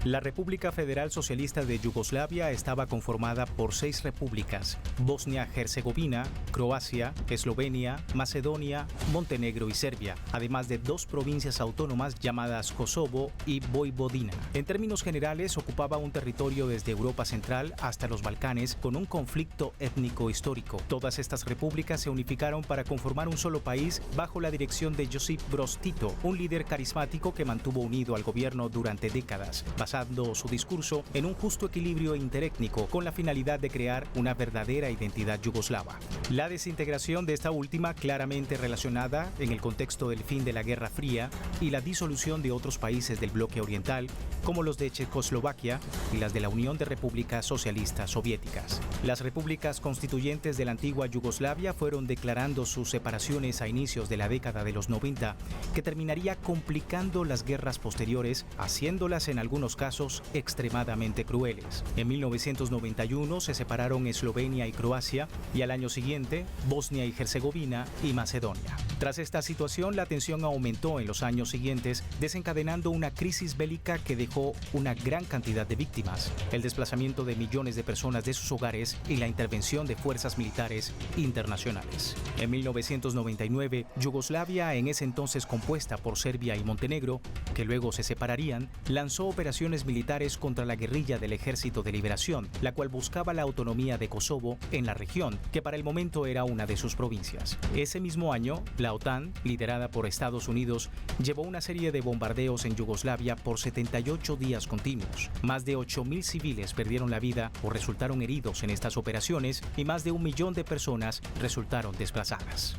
La República Federal Socialista de Yugoslavia estaba conformada por 6 repúblicas: Bosnia-Herzegovina, Croacia, Eslovenia, Macedonia, Montenegro y Serbia, además de 2 provincias autónomas llamadas Kosovo y Voivodina. En términos generales, ocupaba un territorio desde Europa Central hasta los Balcanes con un conflicto étnico histórico. Todas estas repúblicas se unificaron para conformar un solo país bajo la dirección de Josip Broz Tito, un líder carismático que mantuvo unido al gobierno durante décadas, basando su discurso en un justo equilibrio interétnico con la finalidad de crear una verdadera identidad yugoslava. La desintegración de esta última, claramente relacionada en el contexto del fin de la Guerra Fría y la disolución de otros países del bloque oriental, como los de Checoslovaquia y las de la Unión de Repúblicas Socialistas Soviéticas. Las repúblicas constituyentes de la antigua Yugoslavia fueron declarando sus separaciones a inicios de la década de los 90, que terminaría complicando las guerras posteriores, haciéndolas en algunos casos extremadamente crueles. En 1991 se separaron Eslovenia y Croacia y al año siguiente Bosnia y Herzegovina y Macedonia. Tras esta situación, la tensión aumentó en los años siguientes, desencadenando una crisis bélica que dejó una gran cantidad de víctimas, el desplazamiento de millones de personas de sus hogares y la intervención de fuerzas militares internacionales. En 1999, Yugoslavia, en ese entonces compuesta por Serbia y Montenegro, que luego se separarían, lanzó operaciones militares contra la guerrilla del Ejército de Liberación, la cual buscaba la autonomía de Kosovo en la región, que para el momento era una de sus provincias. Ese mismo año, la OTAN, liderada por Estados Unidos, llevó una serie de bombardeos en Yugoslavia por 78 días continuos. Más de 8.000 civiles perdieron la vida o resultaron heridos en estas operaciones y más de 1 millón de personas resultaron desplazadas.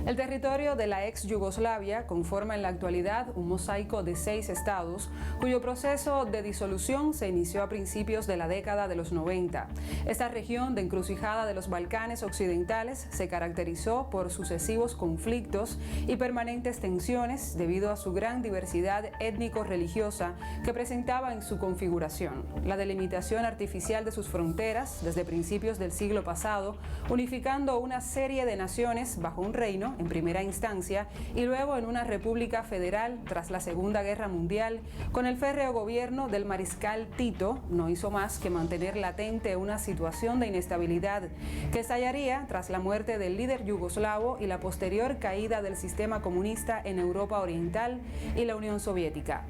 El territorio de la ex Yugoslavia conforma en la actualidad un mosaico de 6 estados, cuyo proceso de disolución se inició a principios de la década de los 90. Esta región de encrucijada de los Balcanes occidentales se caracterizó por sucesivos conflictos y permanentes tensiones debido a su gran diversidad étnico-religiosa que presentaba en su configuración. La delimitación artificial de sus fronteras desde principios del siglo pasado, unificando una serie de naciones bajo un reino en primera instancia y luego en una república federal tras la Segunda Guerra Mundial, con el férreo gobierno del mariscal Tito, no hizo más que mantener latente una situación de inestabilidad que estallaría tras la muerte del líder yugoslavo y la posterior caída del sistema comunista en Europa Oriental y la Unión Soviética.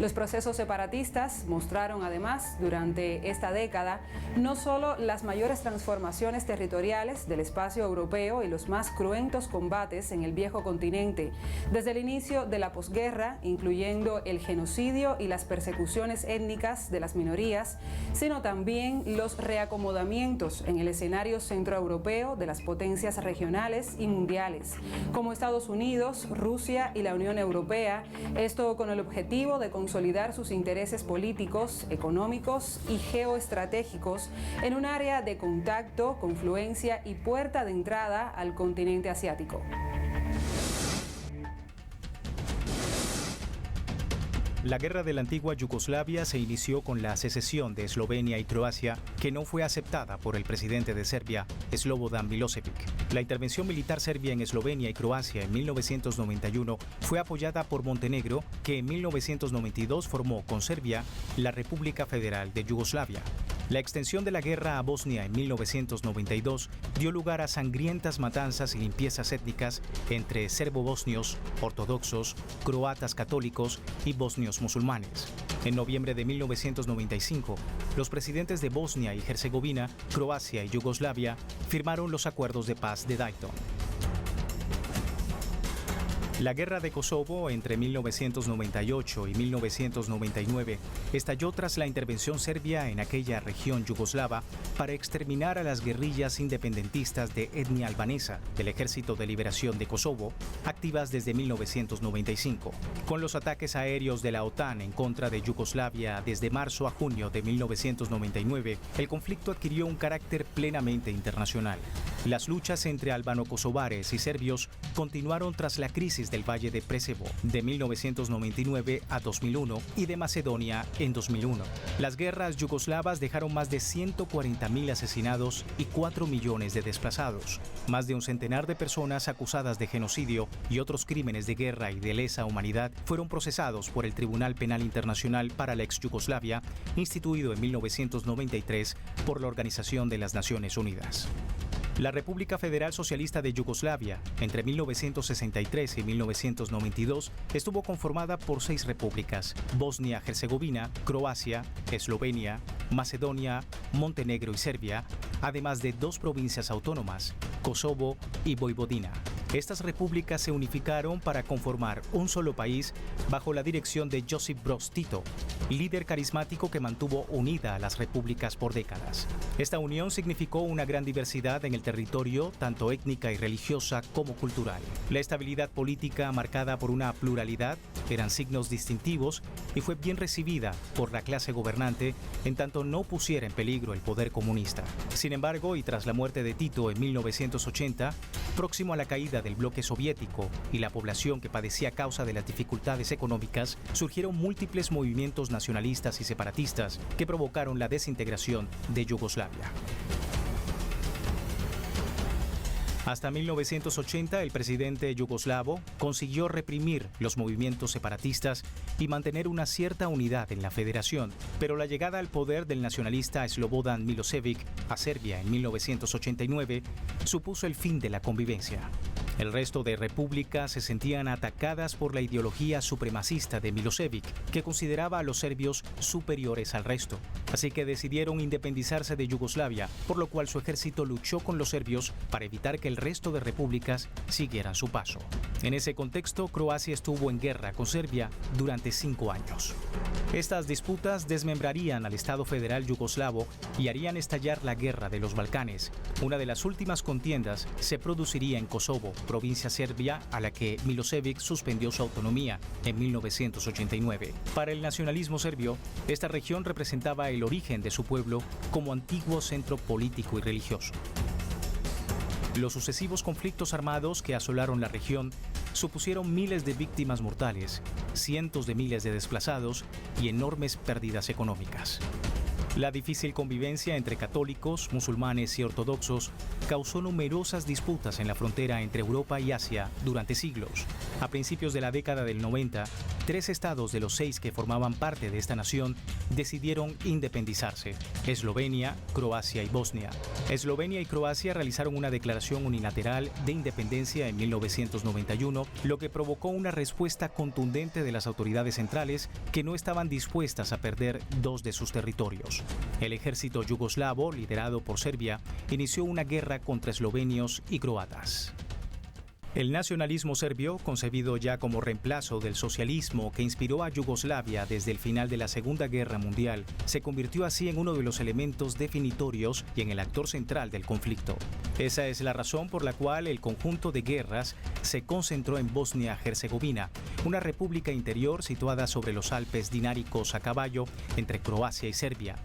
Los procesos separatistas mostraron además durante esta década no solo las mayores transformaciones territoriales del espacio europeo y los más cruentos combates en el viejo continente desde el inicio de la posguerra, incluyendo el genocidio y las persecuciones étnicas de las minorías, sino también los reacomodamientos en el escenario centroeuropeo de las potencias regionales y mundiales, como Estados Unidos, Rusia y la Unión Europea, esto con el objetivo de consolidar sus intereses políticos, económicos y geoestratégicos en un área de contacto, confluencia y puerta de entrada al continente asiático. La guerra de la antigua Yugoslavia se inició con la secesión de Eslovenia y Croacia, que no fue aceptada por el presidente de Serbia, Slobodan Milosevic. La intervención militar serbia en Eslovenia y Croacia en 1991 fue apoyada por Montenegro, que en 1992 formó con Serbia la República Federal de Yugoslavia. La extensión de la guerra a Bosnia en 1992 dio lugar a sangrientas matanzas y limpiezas étnicas entre serbo-bosnios, ortodoxos, croatas católicos y bosnios musulmanes. En noviembre de 1995, los presidentes de Bosnia y Herzegovina, Croacia y Yugoslavia firmaron los acuerdos de paz de Dayton. La guerra de Kosovo entre 1998 y 1999 estalló tras la intervención serbia en aquella región yugoslava para exterminar a las guerrillas independentistas de etnia albanesa del Ejército de Liberación de Kosovo, activas desde 1995. Con los ataques aéreos de la OTAN en contra de Yugoslavia desde marzo a junio de 1999, el conflicto adquirió un carácter plenamente internacional. Las luchas entre albano-kosovares y serbios continuaron tras la crisis del Valle de Presevo de 1999 a 2001 y de Macedonia en 2001. Las guerras yugoslavas dejaron más de 140.000 asesinados y 4 millones de desplazados. Más de un centenar de personas acusadas de genocidio y otros crímenes de guerra y de lesa humanidad fueron procesados por el Tribunal Penal Internacional para la ex-Yugoslavia, instituido en 1993 por la Organización de las Naciones Unidas. La República Federal Socialista de Yugoslavia, entre 1963 y 1992, estuvo conformada por 6 repúblicas: Bosnia-Herzegovina, Croacia, Eslovenia, Macedonia, Montenegro y Serbia, además de 2 provincias autónomas, Kosovo y Voivodina. Estas repúblicas se unificaron para conformar un solo país bajo la dirección de Josip Broz Tito, líder carismático que mantuvo unida a las repúblicas por décadas. Esta unión significó una gran diversidad en el territorio, tanto étnica y religiosa como cultural. La estabilidad política, marcada por una pluralidad, eran signos distintivos y fue bien recibida por la clase gobernante, en tanto no pusiera en peligro el poder comunista. Sin embargo, y tras la muerte de Tito en 1980, próximo a la caída del bloque soviético y la población que padecía a causa de las dificultades económicas, surgieron múltiples movimientos nacionalistas y separatistas que provocaron la desintegración de Yugoslavia. Hasta 1980, el presidente yugoslavo consiguió reprimir los movimientos separatistas y mantener una cierta unidad en la federación, pero la llegada al poder del nacionalista Slobodan Milošević a Serbia en 1989 supuso el fin de la convivencia. El resto de repúblicas se sentían atacadas por la ideología supremacista de Milošević, que consideraba a los serbios superiores al resto. Así que decidieron independizarse de Yugoslavia, por lo cual su ejército luchó con los serbios para evitar que el resto de repúblicas siguieran su paso. En ese contexto, Croacia estuvo en guerra con Serbia durante 5 años. Estas disputas desmembrarían al Estado federal yugoslavo y harían estallar la Guerra de los Balcanes. Una de las últimas contiendas se produciría en Kosovo, provincia serbia a la que Milošević suspendió su autonomía en 1989. Para el nacionalismo serbio, esta región representaba el origen de su pueblo como antiguo centro político y religioso. Los sucesivos conflictos armados que asolaron la región supusieron miles de víctimas mortales, cientos de miles de desplazados y enormes pérdidas económicas. La difícil convivencia entre católicos, musulmanes y ortodoxos causó numerosas disputas en la frontera entre Europa y Asia durante siglos. A principios de la década del 90, 3 estados de los 6 que formaban parte de esta nación decidieron independizarse: Eslovenia, Croacia y Bosnia. Eslovenia y Croacia realizaron una declaración unilateral de independencia en 1991, lo que provocó una respuesta contundente de las autoridades centrales, que no estaban dispuestas a perder 2 de sus territorios. El ejército yugoslavo, liderado por Serbia, inició una guerra contra eslovenios y croatas. El nacionalismo serbio, concebido ya como reemplazo del socialismo que inspiró a Yugoslavia desde el final de la Segunda Guerra Mundial, se convirtió así en uno de los elementos definitorios y en el actor central del conflicto. Esa es la razón por la cual el conjunto de guerras se concentró en Bosnia-Herzegovina, una república interior situada sobre los Alpes dináricos a caballo entre Croacia y Serbia.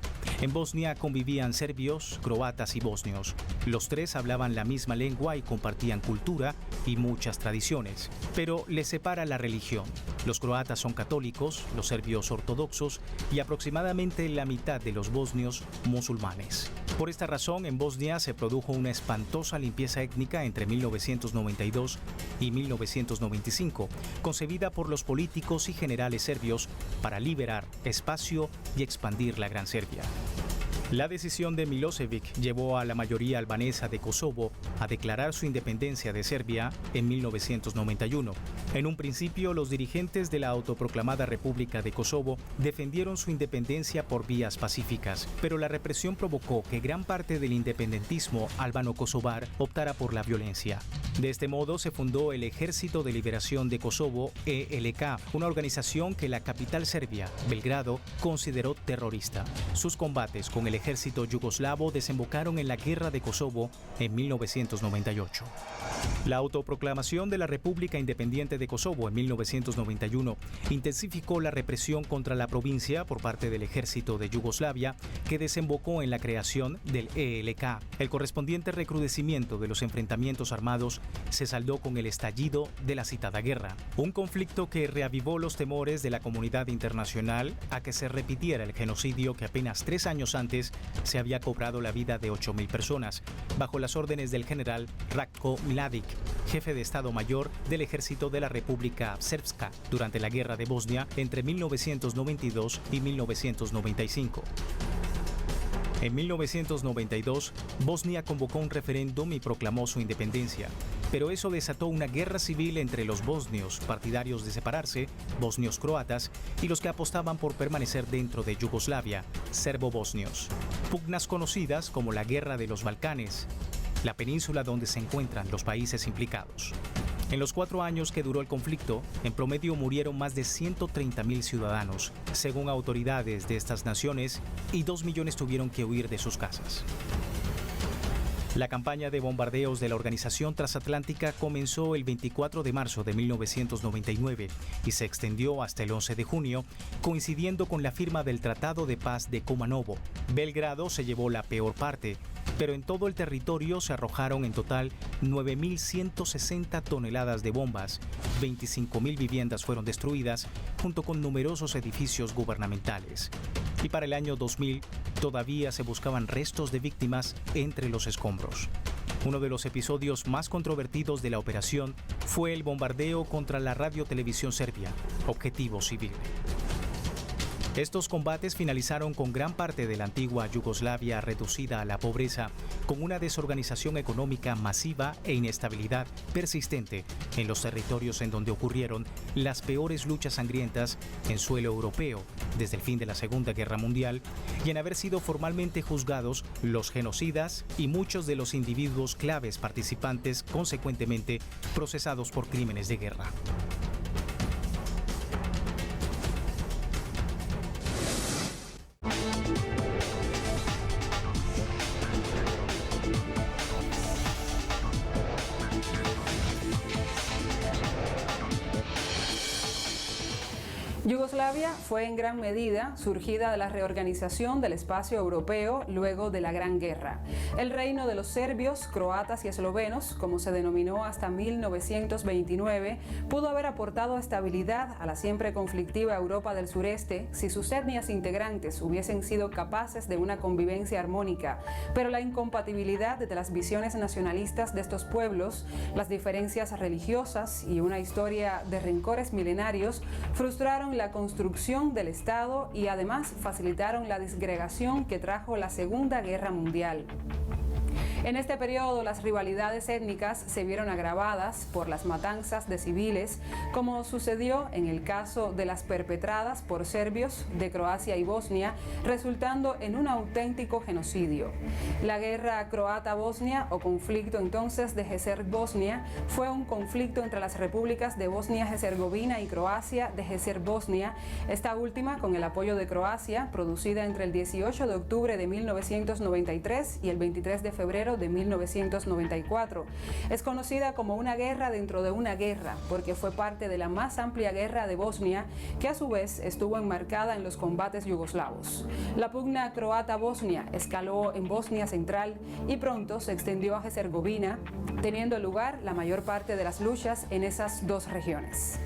En Bosnia convivían serbios, croatas y bosnios. Los 3 hablaban la misma lengua y compartían cultura y muchas tradiciones, pero les separa la religión. Los croatas son católicos, los serbios ortodoxos y aproximadamente la mitad de los bosnios musulmanes. Por esta razón, en Bosnia se produjo una espantosa limpieza étnica entre 1992 y 1995, concebida por los políticos y generales serbios para liberar espacio y expandir la Gran Serbia. La decisión de Milošević llevó a la mayoría albanesa de Kosovo a declarar su independencia de Serbia en 1991. En un principio, los dirigentes de la autoproclamada República de Kosovo defendieron su independencia por vías pacíficas, pero la represión provocó que gran parte del independentismo albano-kosovar optara por la violencia. De este modo se fundó el Ejército de Liberación de Kosovo, ELK, una organización que la capital serbia, Belgrado, consideró terrorista. Sus combates con el ejército yugoslavo desembocaron en la Guerra de Kosovo en 1998. La autoproclamación de la República Independiente de Kosovo en 1991 intensificó la represión contra la provincia por parte del ejército de Yugoslavia, que desembocó en la creación del ELK. El correspondiente recrudecimiento de los enfrentamientos armados se saldó con el estallido de la citada guerra, un conflicto que reavivó los temores de la comunidad internacional a que se repitiera el genocidio que apenas 3 años antes se había cobrado la vida de 8.000 personas, bajo las órdenes del general Ratko Mladic, jefe de Estado Mayor del Ejército de la República Srpska durante la Guerra de Bosnia entre 1992 y 1995. En 1992, Bosnia convocó un referéndum y proclamó su independencia, pero eso desató una guerra civil entre los bosnios partidarios de separarse, bosnios croatas, y los que apostaban por permanecer dentro de Yugoslavia, serbo-bosnios. Pugnas conocidas como la Guerra de los Balcanes, la península donde se encuentran los países implicados. En los 4 años que duró el conflicto, en promedio murieron más de 130.000 ciudadanos, según autoridades de estas naciones, y 2 millones tuvieron que huir de sus casas. La campaña de bombardeos de la Organización Transatlántica comenzó el 24 de marzo de 1999 y se extendió hasta el 11 de junio, coincidiendo con la firma del Tratado de Paz de Kumanovo. Belgrado se llevó la peor parte, pero en todo el territorio se arrojaron en total 9.160 toneladas de bombas, 25.000 viviendas fueron destruidas, junto con numerosos edificios gubernamentales. Y para el año 2000 todavía se buscaban restos de víctimas entre los escombros. Uno de los episodios más controvertidos de la operación fue el bombardeo contra la radiotelevisión serbia, objetivo civil. Estos combates finalizaron con gran parte de la antigua Yugoslavia reducida a la pobreza, con una desorganización económica masiva e inestabilidad persistente en los territorios en donde ocurrieron las peores luchas sangrientas en suelo europeo desde el fin de la Segunda Guerra Mundial, y en haber sido formalmente juzgados los genocidas y muchos de los individuos claves participantes consecuentemente procesados por crímenes de guerra. Yugoslavia fue en gran medida surgida de la reorganización del espacio europeo luego de la Gran Guerra. El reino de los serbios, croatas y eslovenos, como se denominó hasta 1929, pudo haber aportado estabilidad a la siempre conflictiva Europa del sureste si sus etnias integrantes hubiesen sido capaces de una convivencia armónica, pero la incompatibilidad de las visiones nacionalistas de estos pueblos, las diferencias religiosas y una historia de rencores milenarios frustraron la construcción del Estado y además facilitaron la disgregación que trajo la Segunda Guerra Mundial. En este periodo, las rivalidades étnicas se vieron agravadas por las matanzas de civiles, como sucedió en el caso de las perpetradas por serbios de Croacia y Bosnia, resultando en un auténtico genocidio. La guerra croata-bosnia, o conflicto entonces de Herzegovina, fue un conflicto entre las repúblicas de Bosnia-Herzegovina y Croacia de Herzegovina, esta última con el apoyo de Croacia, producida entre el 18 de octubre de 1993 y el 23 de febrero de 1994. Es conocida como una guerra dentro de una guerra porque fue parte de la más amplia guerra de Bosnia, que a su vez estuvo enmarcada en los combates yugoslavos. La pugna croata-bosnia escaló en Bosnia Central y pronto se extendió a Herzegovina, teniendo lugar la mayor parte de las luchas en esas dos regiones.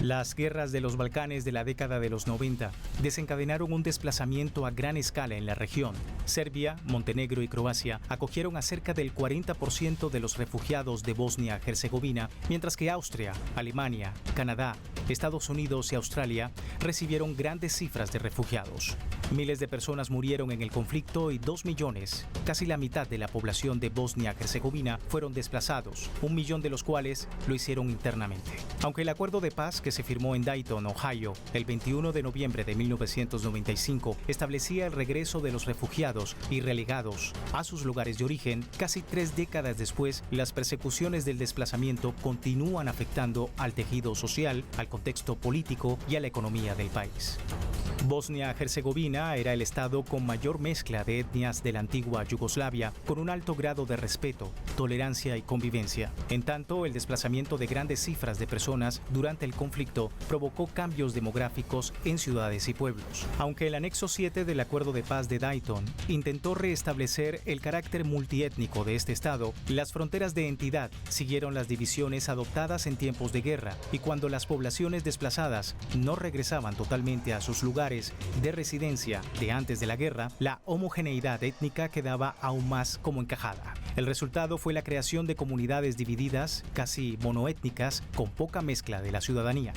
Las guerras de los Balcanes de la década de los 90 desencadenaron un desplazamiento a gran escala en la región. Serbia, Montenegro y Croacia acogieron a cerca del 40% de los refugiados de Bosnia-Herzegovina, mientras que Austria, Alemania, Canadá, Estados Unidos y Australia recibieron grandes cifras de refugiados. Miles de personas murieron en el conflicto y 2 millones, casi la mitad de la población de Bosnia-Herzegovina, fueron desplazados, 1 millón de los cuales lo hicieron internamente. Aunque el acuerdo de paz que se firmó en Dayton, Ohio, el 21 de noviembre de 1995, establecía el regreso de los refugiados y relegados a sus lugares de origen, casi 3 décadas después, las persecuciones del desplazamiento continúan afectando al tejido social, al contexto político y a la economía del país. Bosnia-Herzegovina era el estado con mayor mezcla de etnias de la antigua Yugoslavia, con un alto grado de respeto, tolerancia y convivencia. En tanto, el desplazamiento de grandes cifras de personas durante el conflicto provocó cambios demográficos en ciudades y pueblos. Aunque el anexo 7 del Acuerdo de Paz de Dayton intentó restablecer el carácter multiétnico de este estado, las fronteras de entidad siguieron las divisiones adoptadas en tiempos de guerra, y cuando las poblaciones desplazadas no regresaban totalmente a sus lugares de residencia de antes de la guerra, la homogeneidad étnica quedaba aún más como encajada. El resultado fue la creación de comunidades divididas, casi monoétnicas, con poca mezcla de la ciudadanía.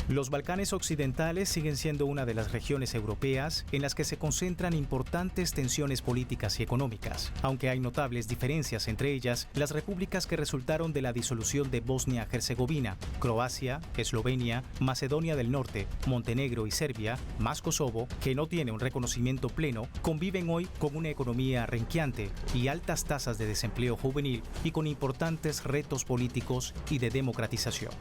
Los Balcanes occidentales siguen siendo una de las regiones europeas en las que se concentran importantes tensiones políticas y económicas. Aunque hay notables diferencias entre ellas, las repúblicas que resultaron de la disolución de Bosnia-Herzegovina, Croacia, Eslovenia, Macedonia del Norte, Montenegro y Serbia, más Kosovo, que no tiene un reconocimiento pleno, conviven hoy con una economía renqueante y altas tasas de desempleo juvenil y con importantes retos políticos y de democratización.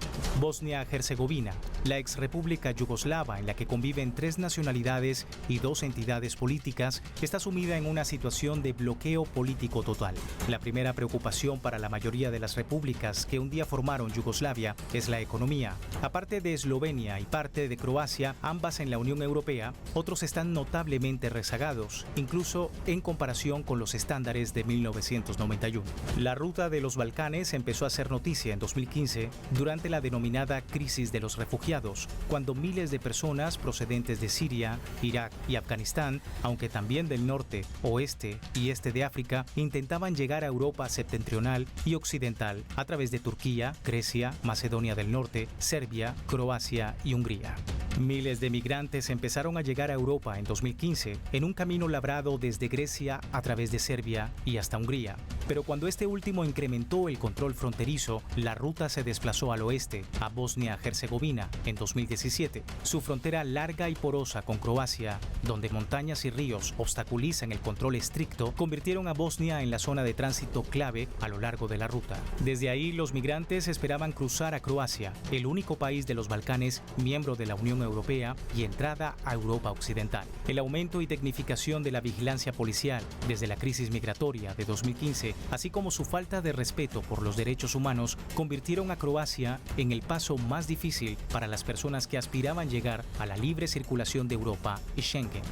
Bosnia-Herzegovina, la exrepública yugoslava en la que conviven 3 nacionalidades y 2 entidades políticas, está sumida en una situación de bloqueo político total. La primera preocupación para la mayoría de las repúblicas que un día formaron Yugoslavia es la economía. Aparte de Eslovenia y parte de Croacia, ambas en la Unión Europea, otros están notablemente rezagados, incluso en comparación con los estándares de 1991. La ruta de los Balcanes empezó a ser noticia en 2015 durante la denominada crisis de los refugiados, cuando miles de personas procedentes de Siria, Irak y Afganistán, aunque también del norte, oeste y este de África, intentaban llegar a Europa septentrional y occidental a través de Turquía, Grecia, Macedonia del Norte, Serbia, Croacia y Hungría. Miles de migrantes empezaron a llegar a Europa en 2015 en un camino labrado desde Grecia a través de Serbia y hasta Hungría. Pero cuando este último incrementó el control fronterizo, la ruta se desplazó al oeste, a Bosnia-Herzegovina, en 2017. Su frontera larga y porosa con Croacia, donde montañas y ríos obstaculizan el control estricto, convirtieron a Bosnia en la zona de tránsito clave a lo largo de la ruta. Desde ahí, los migrantes esperaban cruzar a Croacia, el único país de los Balcanes miembro de la Unión Europea y entrada a Europa Occidental. El aumento y tecnificación de la vigilancia policial desde la crisis migratoria de 2015, así como su falta de respeto por los derechos humanos, convirtieron a Croacia en el paso más difícil para las personas que aspiraban llegar a la libre circulación de Europa y Schengen.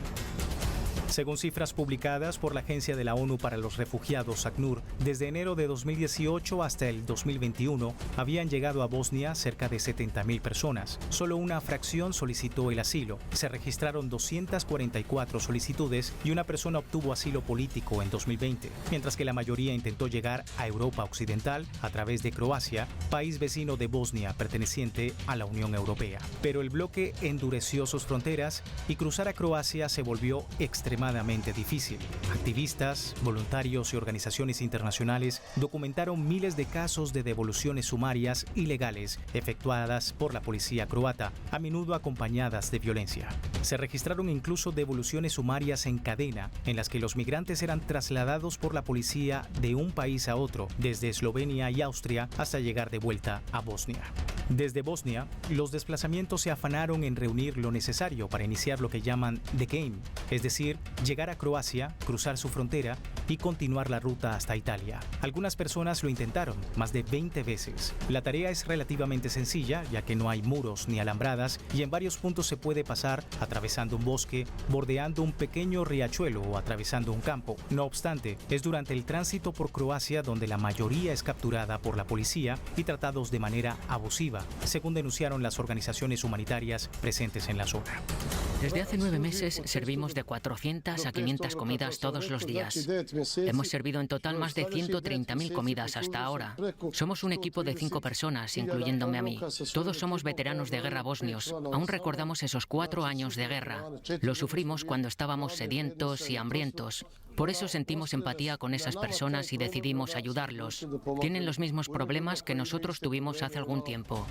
Según cifras publicadas por la Agencia de la ONU para los Refugiados, ACNUR, desde enero de 2018 hasta el 2021 habían llegado a Bosnia cerca de 70.000 personas. Solo una fracción solicitó el asilo. Se registraron 244 solicitudes y una persona obtuvo asilo político en 2020, mientras que la mayoría intentó llegar a Europa Occidental a través de Croacia, país vecino de Bosnia perteneciente a la Unión Europea. Pero el bloque endureció sus fronteras y cruzar a Croacia se volvió extremadamente difícil. Activistas, voluntarios y organizaciones internacionales documentaron miles de casos de devoluciones sumarias ilegales efectuadas por la policía croata, a menudo acompañadas de violencia. Se registraron incluso devoluciones sumarias en cadena, en las que los migrantes eran trasladados por la policía de un país a otro, desde Eslovenia y Austria hasta llegar de vuelta a Bosnia. Desde Bosnia, los desplazamientos se afanaron en reunir lo necesario para iniciar lo que llaman The Game, es decir, llegar a Croacia, cruzar su frontera y continuar la ruta hasta Italia. Algunas personas lo intentaron más de 20 veces. La tarea es relativamente sencilla, ya que no hay muros ni alambradas y en varios puntos se puede pasar atravesando un bosque, bordeando un pequeño riachuelo o atravesando un campo. No obstante, es durante el tránsito por Croacia donde la mayoría es capturada por la policía y tratados de manera abusiva, según denunciaron las organizaciones humanitarias presentes en la zona. Desde hace 9 meses servimos de 400 a 500 comidas todos los días. Hemos servido en total más de 130.000 comidas hasta ahora. Somos un equipo de 5 personas, incluyéndome a mí. Todos somos veteranos de guerra bosnios. Aún recordamos esos 4 años de guerra. Lo sufrimos cuando estábamos sedientos y hambrientos. Por eso sentimos empatía con esas personas y decidimos ayudarlos. Tienen los mismos problemas que nosotros tuvimos hace algún tiempo.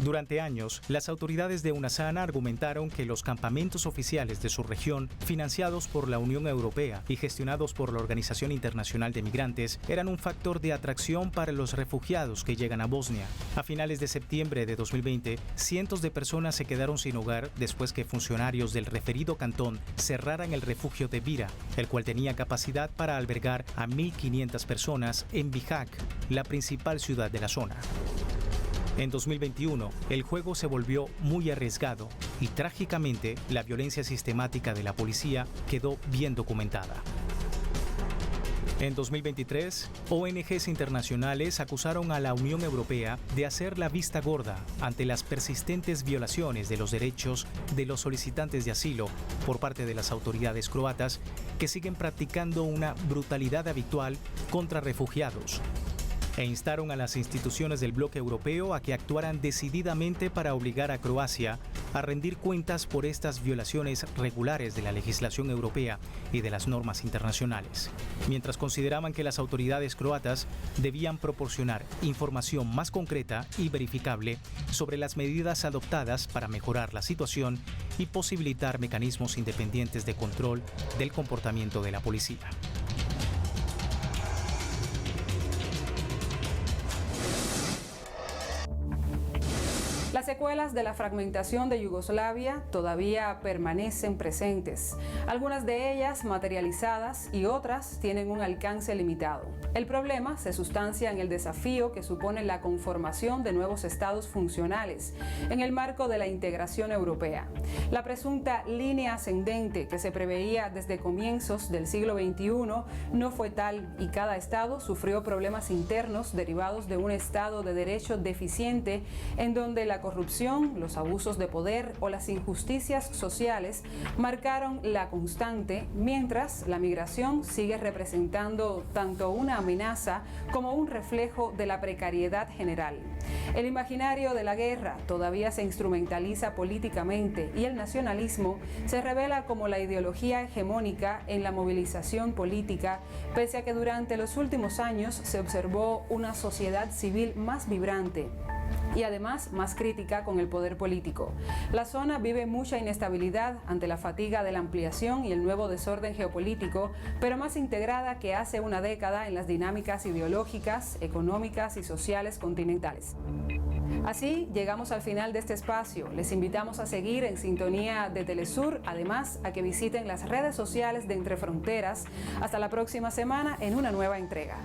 Durante años, las autoridades de UNASAN argumentaron que los campamentos oficiales de su región, financiados por la Unión Europea y gestionados por la Organización Internacional de Migrantes, eran un factor de atracción para los refugiados que llegan a Bosnia. A finales de septiembre de 2020, cientos de personas se quedaron sin hogar después que funcionarios del referido cantón cerraran el refugio de Vira, el cual tenía capacidad para albergar a 1.500 personas en Bihać, la principal ciudad de la zona. En 2021, el juego se volvió muy arriesgado y trágicamente la violencia sistemática de la policía quedó bien documentada. En 2023, ONGs internacionales acusaron a la Unión Europea de hacer la vista gorda ante las persistentes violaciones de los derechos de los solicitantes de asilo por parte de las autoridades croatas, que siguen practicando una brutalidad habitual contra refugiados, e instaron a las instituciones del bloque europeo a que actuaran decididamente para obligar a Croacia a rendir cuentas por estas violaciones regulares de la legislación europea y de las normas internacionales, mientras consideraban que las autoridades croatas debían proporcionar información más concreta y verificable sobre las medidas adoptadas para mejorar la situación y posibilitar mecanismos independientes de control del comportamiento de la policía. Las secuelas de la fragmentación de Yugoslavia todavía permanecen presentes, algunas de ellas materializadas y otras tienen un alcance limitado. El problema se sustancia en el desafío que supone la conformación de nuevos estados funcionales en el marco de la integración europea. La presunta línea ascendente que se preveía desde comienzos del siglo XXI no fue tal y cada estado sufrió problemas internos derivados de un estado de derecho deficiente en donde la corrupción, los abusos de poder o las injusticias sociales marcaron la constante, mientras la migración sigue representando tanto una amenaza como un reflejo de la precariedad general. El imaginario de la guerra todavía se instrumentaliza políticamente y el nacionalismo se revela como la ideología hegemónica en la movilización política, pese a que durante los últimos años se observó una sociedad civil más vibrante y además más crítica con el poder político. La zona vive mucha inestabilidad ante la fatiga de la ampliación y el nuevo desorden geopolítico, pero más integrada que hace una década en las dinámicas ideológicas, económicas y sociales continentales. Así llegamos al final de este espacio. Les invitamos a seguir en sintonía de Telesur, además a que visiten las redes sociales de Entre Fronteras. Hasta la próxima semana en una nueva entrega.